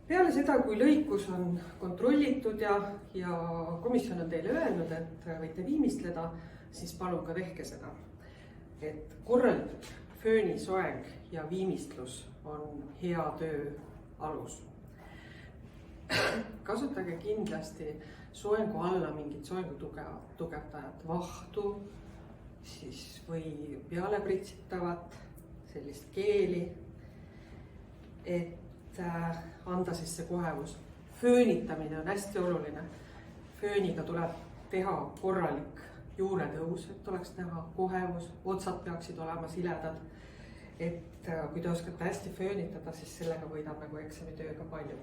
Peale seda, kui lõikus on kontrollitud ja komisjon on teile öelnud, et võite viimistleda, siis palun ka tehke seda. Et korralik föönisoeng ja viimistlus on hea töö alus. Kasutage kindlasti soengu alla mingit soengu tugevdajat, vahtu siis või peale pritsitavat sellist keeli, et anda siis see kohevus. Föönitamine on hästi oluline. Fööniga tuleb teha korralik juuretõus, et oleks näha kohevus, otsad peaksid olema siledad. Et kui te oskate hästi föönitada, siis sellega võidab nagu eksamitööga palju.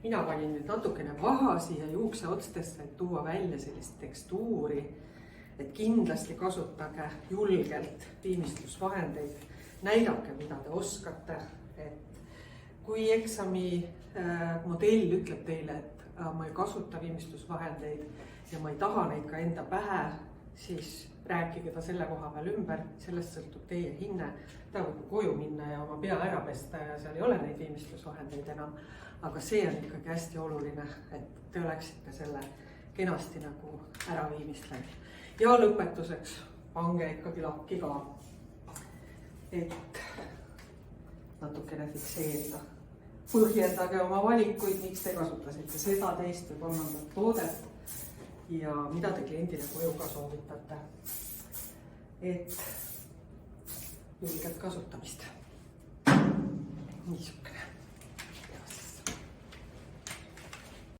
Mina panin nüüd natukene vaha siia juukse otstesse, et tuua välja sellist tekstuuri, et kindlasti kasutage julgelt viimistlusvahendeid, näidake, mida te oskate. Et kui eksami modell ütleb teile, et ma ei kasuta viimistlusvahendeid ja ma ei taha neid ka enda pähe, siis rääkige ta selle koha peal ümber, sellest sõltub teie hinne. Ta võib koju minna ja oma pea ära pesta ja seal ei ole neid viimistlusvahendeid enam. Aga see on ikkagi hästi oluline, et te oleksite selle kenasti nagu ära viimistlenud. Ja lõpetuseks pange ikkagi lakki ka, et natukene fikseerida. Põhjendage oma valikuid, miks te kasutasite seda, teist või kolmandat toodet ja mida te kliendile koju ka soovitate. Et julget kasutamist. Niisugune.